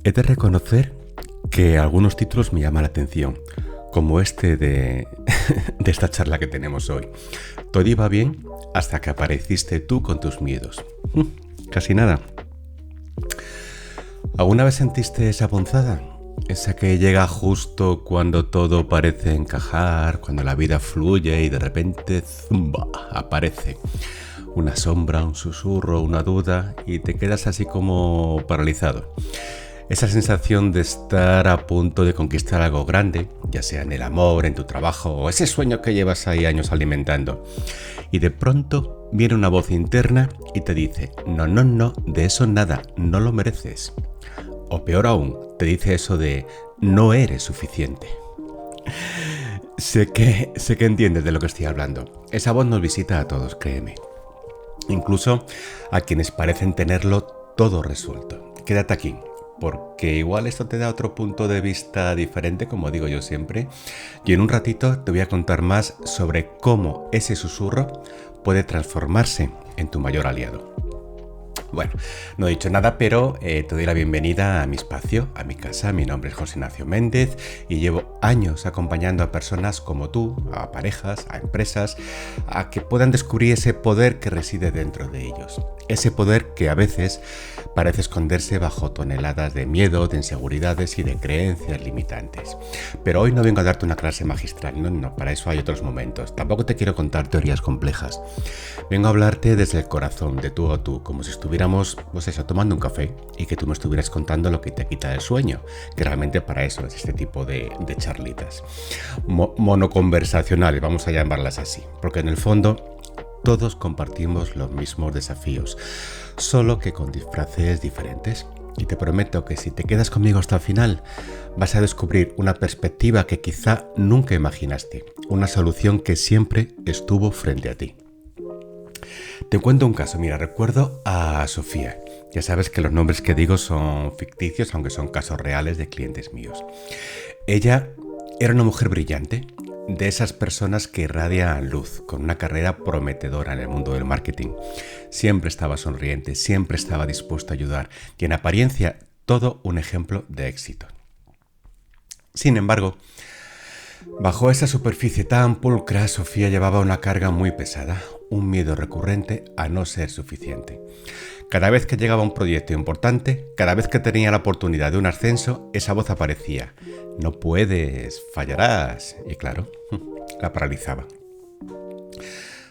He de reconocer que algunos títulos me llaman la atención, como este de esta charla que tenemos hoy. Todo iba bien hasta que apareciste tú con tus miedos. Casi nada. ¿Alguna vez sentiste esa punzada? Esa que llega justo cuando todo parece encajar, cuando la vida fluye y de repente ¡zumba! Aparece una sombra, un susurro, una duda y te quedas así como paralizado. Esa sensación de estar a punto de conquistar algo grande, ya sea en el amor, en tu trabajo o ese sueño que llevas ahí años alimentando. Y de pronto viene una voz interna y te dice, no, de eso nada, no lo mereces. O peor aún, te dice eso de, no eres suficiente. Sé que entiendes de lo que estoy hablando. Esa voz nos visita a todos, créeme. Incluso a quienes parecen tenerlo todo resuelto. Quédate aquí, porque igual esto te da otro punto de vista diferente, como digo yo siempre, y en un ratito te voy a contar más sobre cómo ese susurro puede transformarse en tu mayor aliado. Bueno, no he dicho nada, pero te doy la bienvenida a mi espacio, a mi casa. Mi nombre es José Ignacio Méndez y llevo años acompañando a personas como tú, a parejas, a empresas, a que puedan descubrir ese poder que reside dentro de ellos. Ese poder que a veces parece esconderse bajo toneladas de miedo, de inseguridades y de creencias limitantes. Pero hoy no vengo a darte una clase magistral, no, para eso hay otros momentos. Tampoco te quiero contar teorías complejas. Vengo a hablarte desde el corazón, de tú a tú, como si estuviéramos, tomando un café y que tú me estuvieras contando lo que te quita el sueño, que realmente para eso es este tipo de charlitas. Monoconversacionales, vamos a llamarlas así, porque en el fondo todos compartimos los mismos desafíos, solo que con disfraces diferentes. Y te prometo que si te quedas conmigo hasta el final, vas a descubrir una perspectiva que quizá nunca imaginaste, una solución que siempre estuvo frente a ti. Te cuento un caso. Mira, recuerdo a Sofía. Ya sabes que los nombres que digo son ficticios, aunque son casos reales de clientes míos. Ella era una mujer brillante, de esas personas que irradian luz, con una carrera prometedora en el mundo del marketing. Siempre estaba sonriente, siempre estaba dispuesta a ayudar y en apariencia todo un ejemplo de éxito. Sin embargo, bajo esa superficie tan pulcra, Sofía llevaba una carga muy pesada, un miedo recurrente a no ser suficiente. Cada vez que llegaba un proyecto importante, cada vez que tenía la oportunidad de un ascenso, esa voz aparecía. No puedes, fallarás. Y claro, la paralizaba.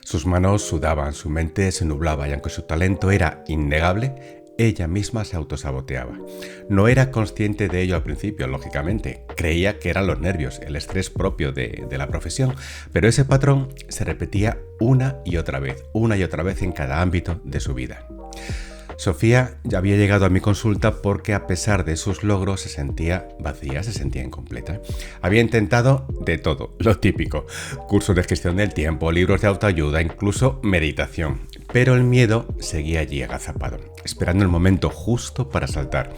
Sus manos sudaban, su mente se nublaba y aunque su talento era innegable, ella misma se autosaboteaba. No era consciente de ello al principio, lógicamente. Creía que eran los nervios, el estrés propio de la profesión. Pero ese patrón se repetía una y otra vez en cada ámbito de su vida. Sofía ya había llegado a mi consulta porque a pesar de sus logros se sentía vacía, se sentía incompleta. Había intentado de todo, lo típico, cursos de gestión del tiempo, libros de autoayuda, incluso meditación. Pero el miedo seguía allí agazapado, esperando el momento justo para saltar.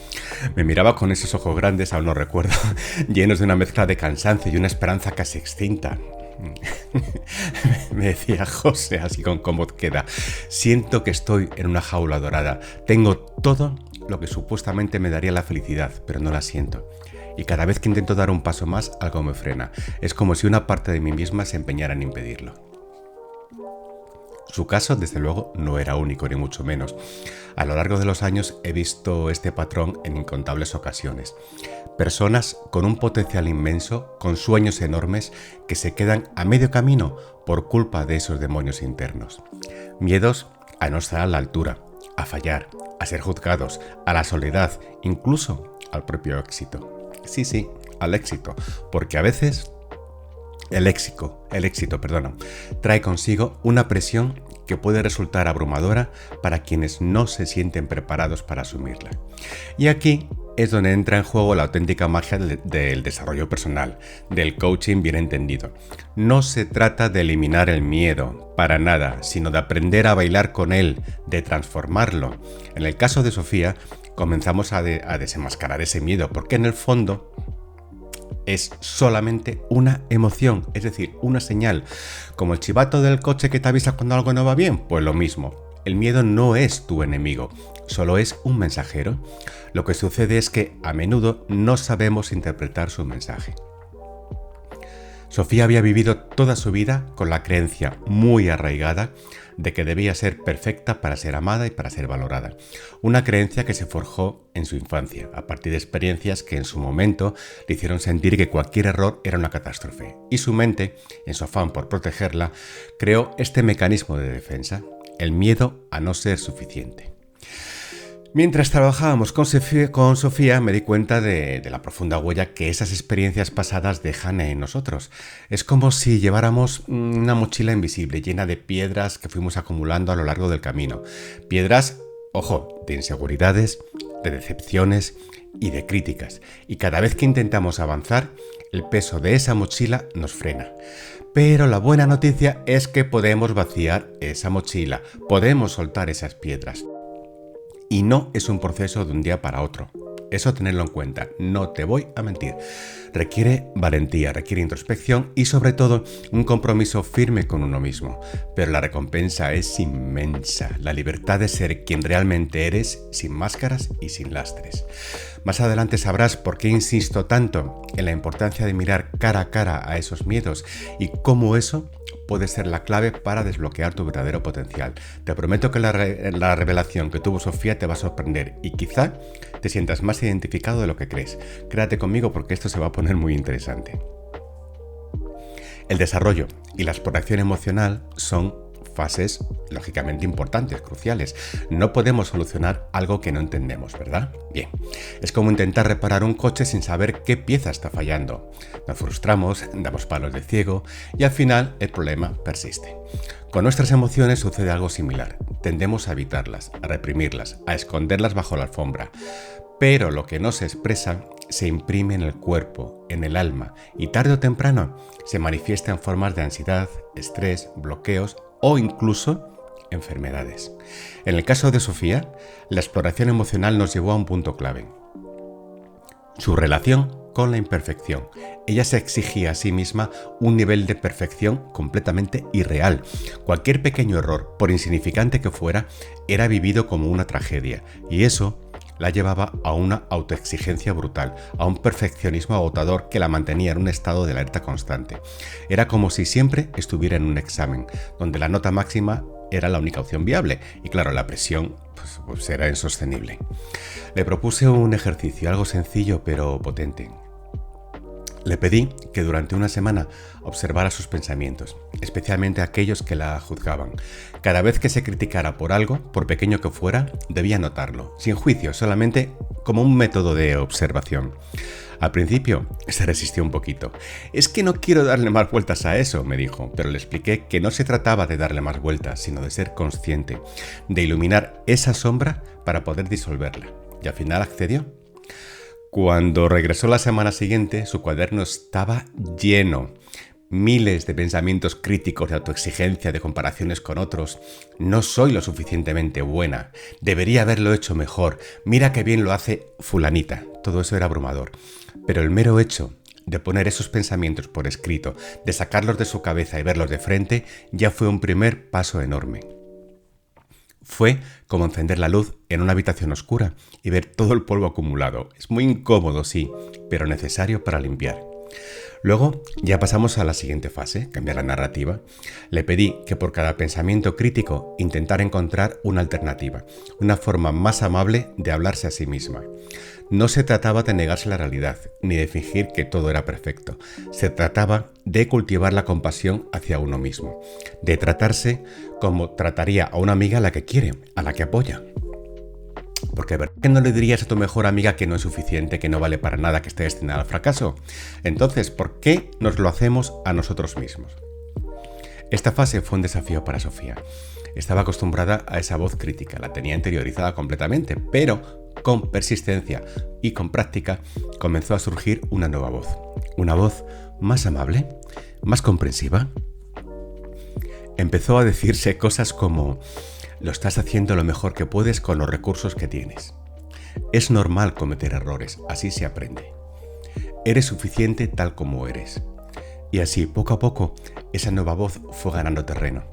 Me miraba con esos ojos grandes, aún no recuerdo, llenos de una mezcla de cansancio y una esperanza casi extinta. Me decía José, así con voz queda, siento que estoy en una jaula dorada, tengo todo lo que supuestamente me daría la felicidad, pero no la siento. Y cada vez que intento dar un paso más, algo me frena. Es como si una parte de mí misma se empeñara en impedirlo. Su caso, desde luego, no era único, ni mucho menos. A lo largo de los años he visto este patrón en incontables ocasiones. Personas con un potencial inmenso, con sueños enormes, que se quedan a medio camino por culpa de esos demonios internos. Miedos a no estar a la altura, a fallar, a ser juzgados, a la soledad, incluso al propio éxito. Sí, al éxito, porque a veces el éxito trae consigo una presión que puede resultar abrumadora para quienes no se sienten preparados para asumirla. Y aquí es donde entra en juego la auténtica magia del desarrollo personal, del coaching bien entendido. No se trata de eliminar el miedo, para nada, sino de aprender a bailar con él, de transformarlo. En el caso de Sofía, comenzamos a desenmascarar ese miedo, porque en el fondo es solamente una emoción, es decir, una señal. Como el chivato del coche que te avisa cuando algo no va bien, pues lo mismo. El miedo no es tu enemigo, solo es un mensajero. Lo que sucede es que a menudo no sabemos interpretar su mensaje. Sofía había vivido toda su vida con la creencia muy arraigada de que debía ser perfecta para ser amada y para ser valorada. Una creencia que se forjó en su infancia, a partir de experiencias que en su momento le hicieron sentir que cualquier error era una catástrofe. Y su mente, en su afán por protegerla, creó este mecanismo de defensa, el miedo a no ser suficiente. Mientras trabajábamos con Sofía me di cuenta de la profunda huella que esas experiencias pasadas dejan en nosotros. Es como si lleváramos una mochila invisible llena de piedras que fuimos acumulando a lo largo del camino. Piedras, ojo, de inseguridades, de decepciones y de críticas. Y cada vez que intentamos avanzar, el peso de esa mochila nos frena. Pero la buena noticia es que podemos vaciar esa mochila, podemos soltar esas piedras. Y no es un proceso de un día para otro. Eso tenerlo en cuenta, no te voy a mentir. Requiere valentía, requiere introspección y sobre todo un compromiso firme con uno mismo. Pero la recompensa es inmensa, la libertad de ser quien realmente eres, sin máscaras y sin lastres. Más adelante sabrás por qué insisto tanto en la importancia de mirar cara a cara a esos miedos y cómo eso puede ser la clave para desbloquear tu verdadero potencial. Te prometo que la revelación que tuvo Sofía te va a sorprender y quizá te sientas más identificado de lo que crees. Quédate conmigo porque esto se va a poner muy interesante. El desarrollo y la exploración emocional son fases lógicamente importantes, cruciales. No podemos solucionar algo que no entendemos, ¿verdad? Bien, es como intentar reparar un coche sin saber qué pieza está fallando. Nos frustramos, damos palos de ciego y al final el problema persiste. Con nuestras emociones sucede algo similar. Tendemos a evitarlas, a reprimirlas, a esconderlas bajo la alfombra. Pero lo que no se expresa se imprime en el cuerpo, en el alma y tarde o temprano se manifiesta en formas de ansiedad, estrés, bloqueos o incluso enfermedades. En el caso de Sofía, la exploración emocional nos llevó a un punto clave: su relación con la imperfección. Ella se exigía a sí misma un nivel de perfección completamente irreal. Cualquier pequeño error, por insignificante que fuera, era vivido como una tragedia, y eso la llevaba a una autoexigencia brutal, a un perfeccionismo agotador que la mantenía en un estado de alerta constante. Era como si siempre estuviera en un examen, donde la nota máxima era la única opción viable, y claro, la presión pues era insostenible. Le propuse un ejercicio, algo sencillo pero potente. Le pedí que durante una semana observara sus pensamientos, especialmente aquellos que la juzgaban. Cada vez que se criticara por algo, por pequeño que fuera, debía notarlo, sin juicio, solamente como un método de observación. Al principio se resistió un poquito. Es que no quiero darle más vueltas a eso, me dijo, pero le expliqué que no se trataba de darle más vueltas, sino de ser consciente, de iluminar esa sombra para poder disolverla. Y al final accedió. Cuando regresó la semana siguiente, su cuaderno estaba lleno. Miles de pensamientos críticos, de autoexigencia, de comparaciones con otros. No soy lo suficientemente buena. Debería haberlo hecho mejor. Mira qué bien lo hace fulanita. Todo eso era abrumador. Pero el mero hecho de poner esos pensamientos por escrito, de sacarlos de su cabeza y verlos de frente, ya fue un primer paso enorme. Fue como encender la luz en una habitación oscura y ver todo el polvo acumulado. Es muy incómodo, sí, pero necesario para limpiar. Luego ya pasamos a la siguiente fase, cambiar la narrativa. Le pedí que por cada pensamiento crítico intentara encontrar una alternativa, una forma más amable de hablarse a sí misma. No se trataba de negarse la realidad, ni de fingir que todo era perfecto. Se trataba de cultivar la compasión hacia uno mismo, de tratarse como trataría a una amiga a la que quiere, a la que apoya. Porque ¿verdad que no le dirías a tu mejor amiga que no es suficiente, que no vale para nada, que esté destinada al fracaso? Entonces, ¿por qué nos lo hacemos a nosotros mismos? Esta fase fue un desafío para Sofía. Estaba acostumbrada a esa voz crítica, la tenía interiorizada completamente, pero con persistencia y con práctica comenzó a surgir una nueva voz. Una voz más amable, más comprensiva. Empezó a decirse cosas como: lo estás haciendo lo mejor que puedes con los recursos que tienes. Es normal cometer errores, así se aprende. Eres suficiente tal como eres. Y así, poco a poco, esa nueva voz fue ganando terreno.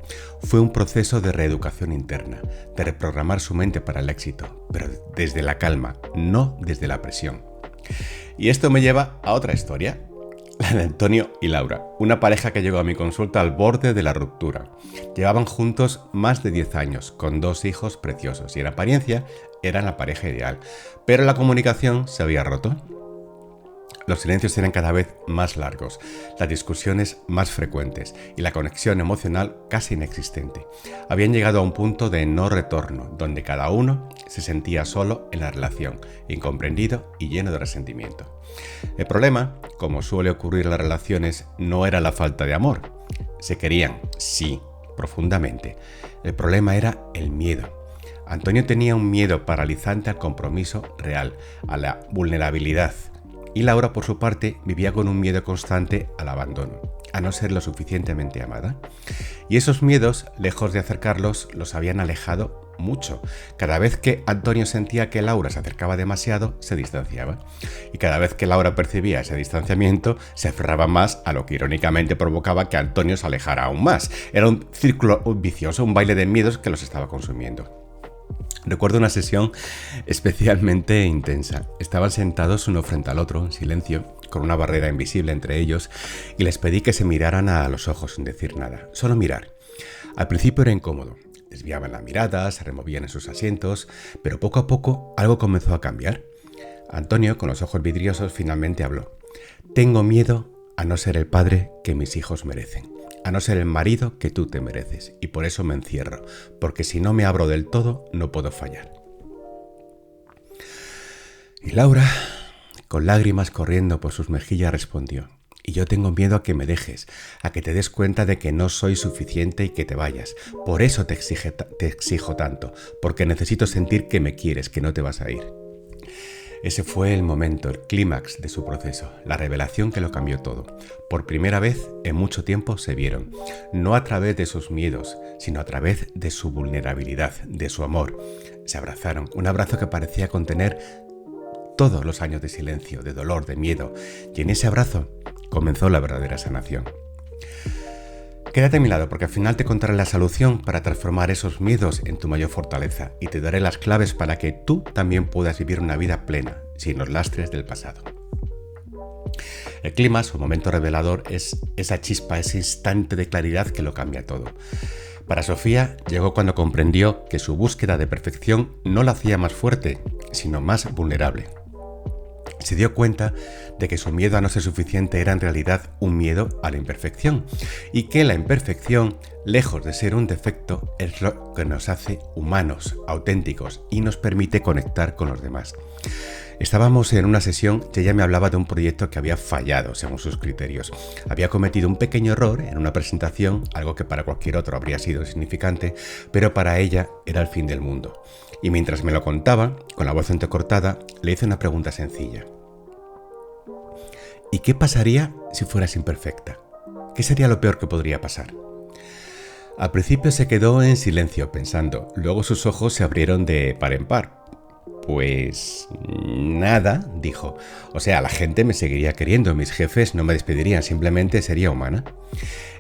Fue un proceso de reeducación interna, de reprogramar su mente para el éxito, pero desde la calma, no desde la presión. Y esto me lleva a otra historia, la de Antonio y Laura, una pareja que llegó a mi consulta al borde de la ruptura. Llevaban juntos más de 10 años, con 2 hijos preciosos, y en apariencia eran la pareja ideal, pero la comunicación se había roto. Los silencios eran cada vez más largos, las discusiones más frecuentes y la conexión emocional casi inexistente. Habían llegado a un punto de no retorno, donde cada uno se sentía solo en la relación, incomprendido y lleno de resentimiento. El problema, como suele ocurrir en las relaciones, no era la falta de amor. Se querían, sí, profundamente. El problema era el miedo. Antonio tenía un miedo paralizante al compromiso real, a la vulnerabilidad. Y Laura, por su parte, vivía con un miedo constante al abandono, a no ser lo suficientemente amada. Y esos miedos, lejos de acercarlos, los habían alejado mucho. Cada vez que Antonio sentía que Laura se acercaba demasiado, se distanciaba. Y cada vez que Laura percibía ese distanciamiento, se aferraba más a lo que irónicamente provocaba que Antonio se alejara aún más. Era un círculo vicioso, un baile de miedos que los estaba consumiendo. Recuerdo una sesión especialmente intensa. Estaban sentados uno frente al otro, en silencio, con una barrera invisible entre ellos, y les pedí que se miraran a los ojos sin decir nada, solo mirar. Al principio era incómodo. Desviaban la mirada, se removían en sus asientos, pero poco a poco algo comenzó a cambiar. Antonio, con los ojos vidriosos, finalmente habló. Tengo miedo a no ser el padre que mis hijos merecen, a no ser el marido que tú te mereces, y por eso me encierro, porque si no me abro del todo, no puedo fallar. Y Laura, con lágrimas corriendo por sus mejillas, respondió: y yo tengo miedo a que me dejes, a que te des cuenta de que no soy suficiente y que te vayas. Por eso te exijo tanto, porque necesito sentir que me quieres, que no te vas a ir. Ese fue el momento, el clímax de su proceso, la revelación que lo cambió todo. Por primera vez en mucho tiempo se vieron, no a través de sus miedos, sino a través de su vulnerabilidad, de su amor. Se abrazaron, un abrazo que parecía contener todos los años de silencio, de dolor, de miedo, y en ese abrazo comenzó la verdadera sanación. Quédate a mi lado porque al final te contaré la solución para transformar esos miedos en tu mayor fortaleza y te daré las claves para que tú también puedas vivir una vida plena, sin los lastres del pasado. El clímax, su momento revelador, es esa chispa, ese instante de claridad que lo cambia todo. Para Sofía llegó cuando comprendió que su búsqueda de perfección no la hacía más fuerte, sino más vulnerable. Se dio cuenta de que su miedo a no ser suficiente era en realidad un miedo a la imperfección y que la imperfección, lejos de ser un defecto, es lo que nos hace humanos, auténticos y nos permite conectar con los demás. Estábamos en una sesión y ella me hablaba de un proyecto que había fallado según sus criterios. Había cometido un pequeño error en una presentación, algo que para cualquier otro habría sido insignificante, pero para ella era el fin del mundo. Y mientras me lo contaba, con la voz entrecortada, le hice una pregunta sencilla. ¿Y qué pasaría si fueras imperfecta? ¿Qué sería lo peor que podría pasar? Al principio se quedó en silencio pensando, luego sus ojos se abrieron de par en par. Pues nada, dijo. O sea, la gente me seguiría queriendo, mis jefes no me despedirían, simplemente sería humana.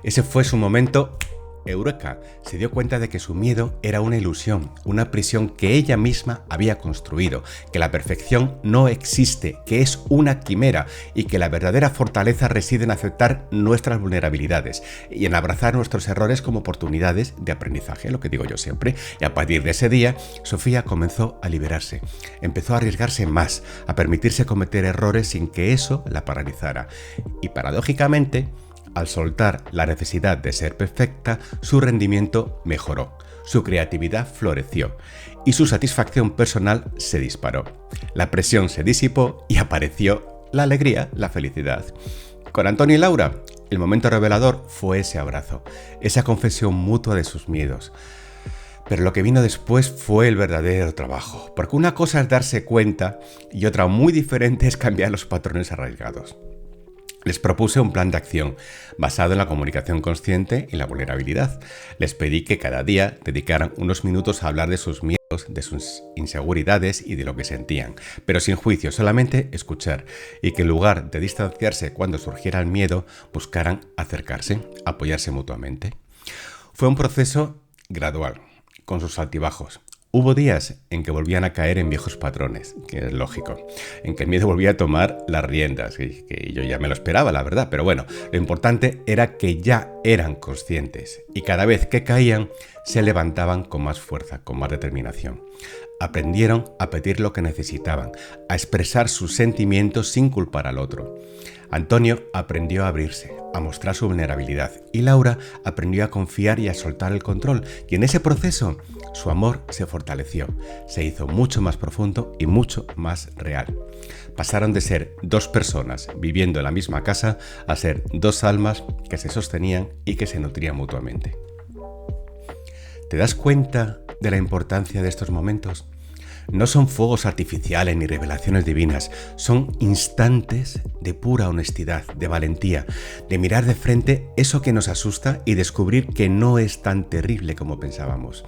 Ese fue su momento eureka. Se dio cuenta de que su miedo era una ilusión, una prisión que ella misma había construido, que la perfección no existe, que es una quimera y que la verdadera fortaleza reside en aceptar nuestras vulnerabilidades y en abrazar nuestros errores como oportunidades de aprendizaje, lo que digo yo siempre. Y a partir de ese día, Sofía comenzó a liberarse, empezó a arriesgarse más, a permitirse cometer errores sin que eso la paralizara. Y paradójicamente, al soltar la necesidad de ser perfecta, su rendimiento mejoró, su creatividad floreció y su satisfacción personal se disparó. La presión se disipó y apareció la alegría, la felicidad. Con Antonio y Laura, el momento revelador fue ese abrazo, esa confesión mutua de sus miedos. Pero lo que vino después fue el verdadero trabajo, porque una cosa es darse cuenta y otra muy diferente es cambiar los patrones arraigados. Les propuse un plan de acción basado en la comunicación consciente y la vulnerabilidad. Les pedí que cada día dedicaran unos minutos a hablar de sus miedos, de sus inseguridades y de lo que sentían, pero sin juicio, solamente escuchar, y que en lugar de distanciarse cuando surgiera el miedo, buscaran acercarse, apoyarse mutuamente. Fue un proceso gradual, con sus altibajos. Hubo días en que volvían a caer en viejos patrones, que es lógico, en que el miedo volvía a tomar las riendas, y que yo ya me lo esperaba, la verdad, pero bueno, lo importante era que ya eran conscientes y cada vez que caían se levantaban con más fuerza, con más determinación. Aprendieron a pedir lo que necesitaban, a expresar sus sentimientos sin culpar al otro. Antonio aprendió a abrirse, a mostrar su vulnerabilidad, y Laura aprendió a confiar y a soltar el control, y en ese proceso su amor se fortaleció, se hizo mucho más profundo y mucho más real. Pasaron de ser dos personas viviendo en la misma casa a ser dos almas que se sostenían y que se nutrían mutuamente. ¿Te das cuenta de la importancia de estos momentos? No son fuegos artificiales ni revelaciones divinas, son instantes de pura honestidad, de valentía, de mirar de frente eso que nos asusta y descubrir que no es tan terrible como pensábamos,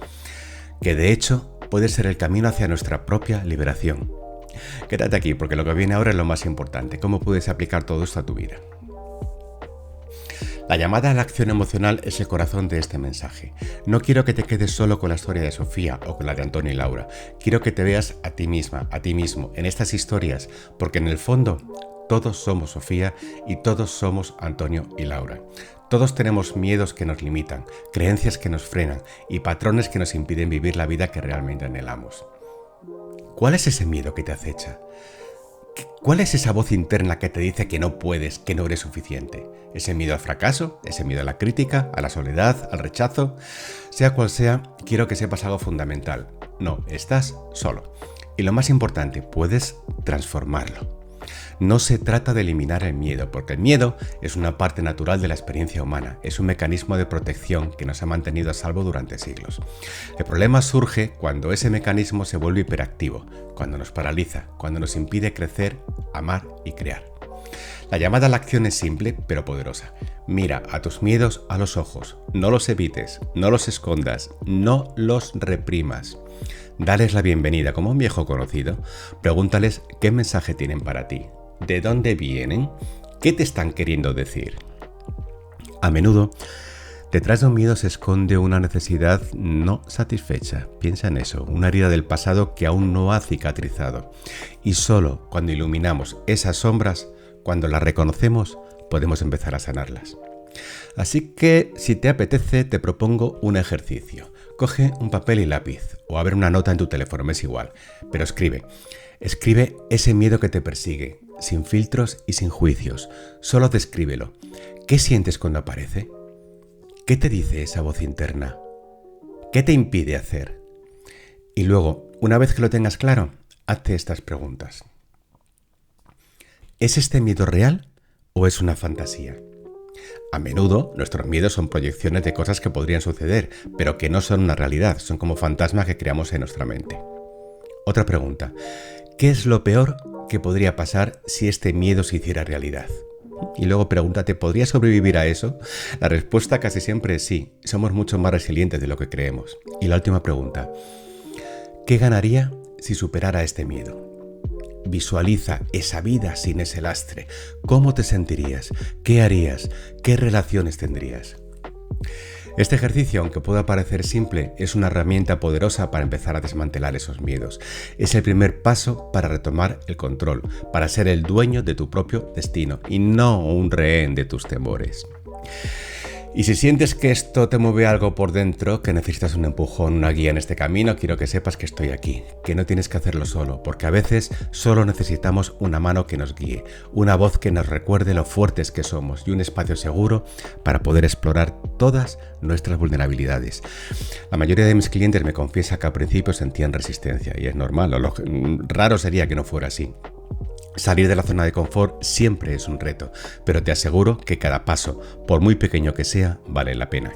que de hecho puede ser el camino hacia nuestra propia liberación. Quédate aquí porque lo que viene ahora es lo más importante, cómo puedes aplicar todo esto a tu vida. La llamada a la acción emocional es el corazón de este mensaje. No quiero que te quedes solo con la historia de Sofía o con la de Antonio y Laura. Quiero que te veas a ti misma, a ti mismo, en estas historias, porque en el fondo todos somos Sofía y todos somos Antonio y Laura. Todos tenemos miedos que nos limitan, creencias que nos frenan y patrones que nos impiden vivir la vida que realmente anhelamos. ¿Cuál es ese miedo que te acecha? ¿Cuál es esa voz interna que te dice que no puedes, que no eres suficiente? ¿Ese miedo al fracaso? ¿Ese miedo a la crítica? ¿A la soledad? ¿Al rechazo? Sea cual sea, quiero que sepas algo fundamental. No, estás solo. Y lo más importante, puedes transformarlo. No se trata de eliminar el miedo, porque el miedo es una parte natural de la experiencia humana, es un mecanismo de protección que nos ha mantenido a salvo durante siglos. El problema surge cuando ese mecanismo se vuelve hiperactivo, cuando nos paraliza, cuando nos impide crecer, amar y crear. La llamada a la acción es simple pero poderosa. Mira a tus miedos a los ojos, no los evites, no los escondas, no los reprimas. Dales la bienvenida como un viejo conocido, pregúntales qué mensaje tienen para ti, de dónde vienen, qué te están queriendo decir. A menudo, detrás de un miedo se esconde una necesidad no satisfecha. Piensa en eso, una herida del pasado que aún no ha cicatrizado. Y solo cuando iluminamos esas sombras, cuando las reconocemos, podemos empezar a sanarlas. Así que, si te apetece, te propongo un ejercicio. Coge un papel y lápiz, o abre una nota en tu teléfono, me es igual, pero escribe. Escribe ese miedo que te persigue, sin filtros y sin juicios. Solo descríbelo. ¿Qué sientes cuando aparece? ¿Qué te dice esa voz interna? ¿Qué te impide hacer? Y luego, una vez que lo tengas claro, hazte estas preguntas. ¿Es este miedo real o es una fantasía? A menudo, nuestros miedos son proyecciones de cosas que podrían suceder, pero que no son una realidad, son como fantasmas que creamos en nuestra mente. Otra pregunta. ¿Qué es lo peor que podría pasar si este miedo se hiciera realidad? Y luego pregúntate, ¿podría sobrevivir a eso? La respuesta casi siempre es sí, somos mucho más resilientes de lo que creemos. Y la última pregunta. ¿Qué ganaría si superara este miedo? Visualiza esa vida sin ese lastre. ¿Cómo te sentirías? ¿Qué harías? ¿Qué relaciones tendrías? Este ejercicio, aunque pueda parecer simple, es una herramienta poderosa para empezar a desmantelar esos miedos. Es el primer paso para retomar el control, para ser el dueño de tu propio destino y no un rehén de tus temores. Y si sientes que esto te mueve algo por dentro, que necesitas un empujón, una guía en este camino, quiero que sepas que estoy aquí, que no tienes que hacerlo solo, porque a veces solo necesitamos una mano que nos guíe, una voz que nos recuerde lo fuertes que somos y un espacio seguro para poder explorar todas nuestras vulnerabilidades. La mayoría de mis clientes me confiesa que al principio sentían resistencia y es normal, raro sería que no fuera así. Salir de la zona de confort siempre es un reto, pero te aseguro que cada paso, por muy pequeño que sea, vale la pena.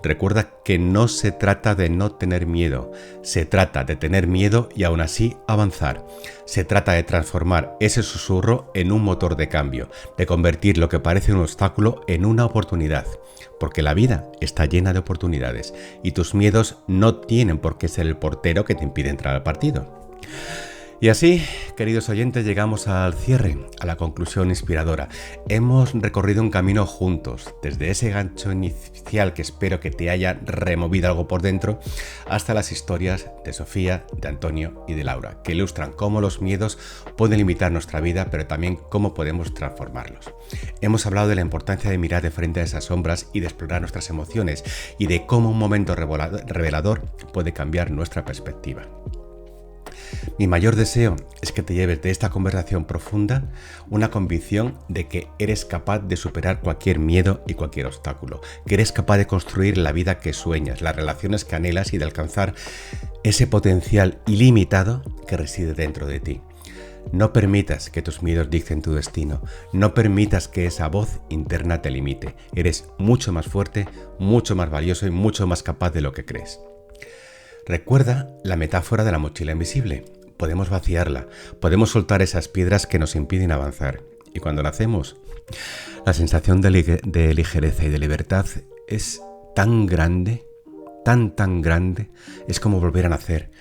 Recuerda que no se trata de no tener miedo, se trata de tener miedo y aún así avanzar. Se trata de transformar ese susurro en un motor de cambio, de convertir lo que parece un obstáculo en una oportunidad. Porque la vida está llena de oportunidades y tus miedos no tienen por qué ser el portero que te impide entrar al partido. Y así, queridos oyentes, llegamos al cierre, a la conclusión inspiradora. Hemos recorrido un camino juntos, desde ese gancho inicial que espero que te haya removido algo por dentro, hasta las historias de Sofía, de Antonio y de Laura, que ilustran cómo los miedos pueden limitar nuestra vida, pero también cómo podemos transformarlos. Hemos hablado de la importancia de mirar de frente a esas sombras y de explorar nuestras emociones, y de cómo un momento revelador puede cambiar nuestra perspectiva. Mi mayor deseo es que te lleves de esta conversación profunda una convicción de que eres capaz de superar cualquier miedo y cualquier obstáculo, que eres capaz de construir la vida que sueñas, las relaciones que anhelas y de alcanzar ese potencial ilimitado que reside dentro de ti. No permitas que tus miedos dicten tu destino, no permitas que esa voz interna te limite. Eres mucho más fuerte, mucho más valioso y mucho más capaz de lo que crees. Recuerda la metáfora de la mochila invisible. Podemos vaciarla, podemos soltar esas piedras que nos impiden avanzar. Y cuando lo hacemos, la sensación de ligereza y de libertad es tan grande, tan grande, es como volver a nacer,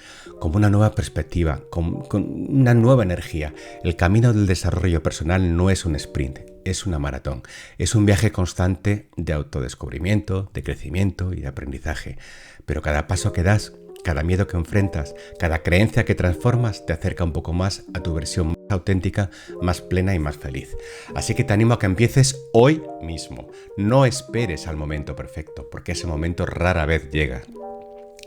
como una nueva perspectiva, con una nueva energía. El camino del desarrollo personal no es un sprint, es una maratón. Es un viaje constante de autodescubrimiento, de crecimiento y de aprendizaje. Pero cada paso que das, cada miedo que enfrentas, cada creencia que transformas te acerca un poco más a tu versión más auténtica, más plena y más feliz. Así que te animo a que empieces hoy mismo. No esperes al momento perfecto, porque ese momento rara vez llega.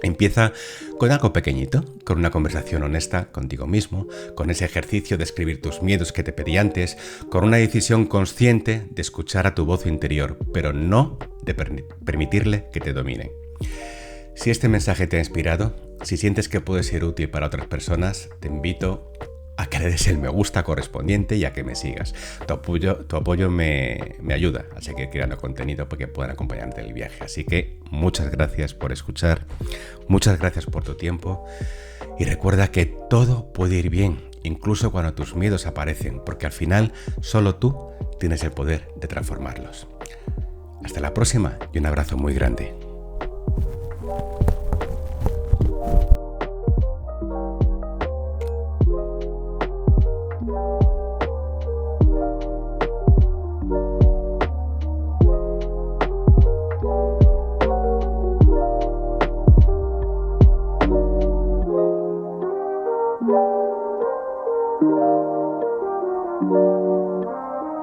Empieza con algo pequeñito, con una conversación honesta contigo mismo, con ese ejercicio de escribir tus miedos que te pedí antes, con una decisión consciente de escuchar a tu voz interior, pero no de permitirle que te domine. Si este mensaje te ha inspirado, si sientes que puede ser útil para otras personas, te invito a que le des el me gusta correspondiente y a que me sigas. Tu apoyo me ayuda a seguir creando contenido para que puedan acompañarte en el viaje. Así que muchas gracias por escuchar, muchas gracias por tu tiempo y recuerda que todo puede ir bien, incluso cuando tus miedos aparecen, porque al final solo tú tienes el poder de transformarlos. Hasta la próxima y un abrazo muy grande.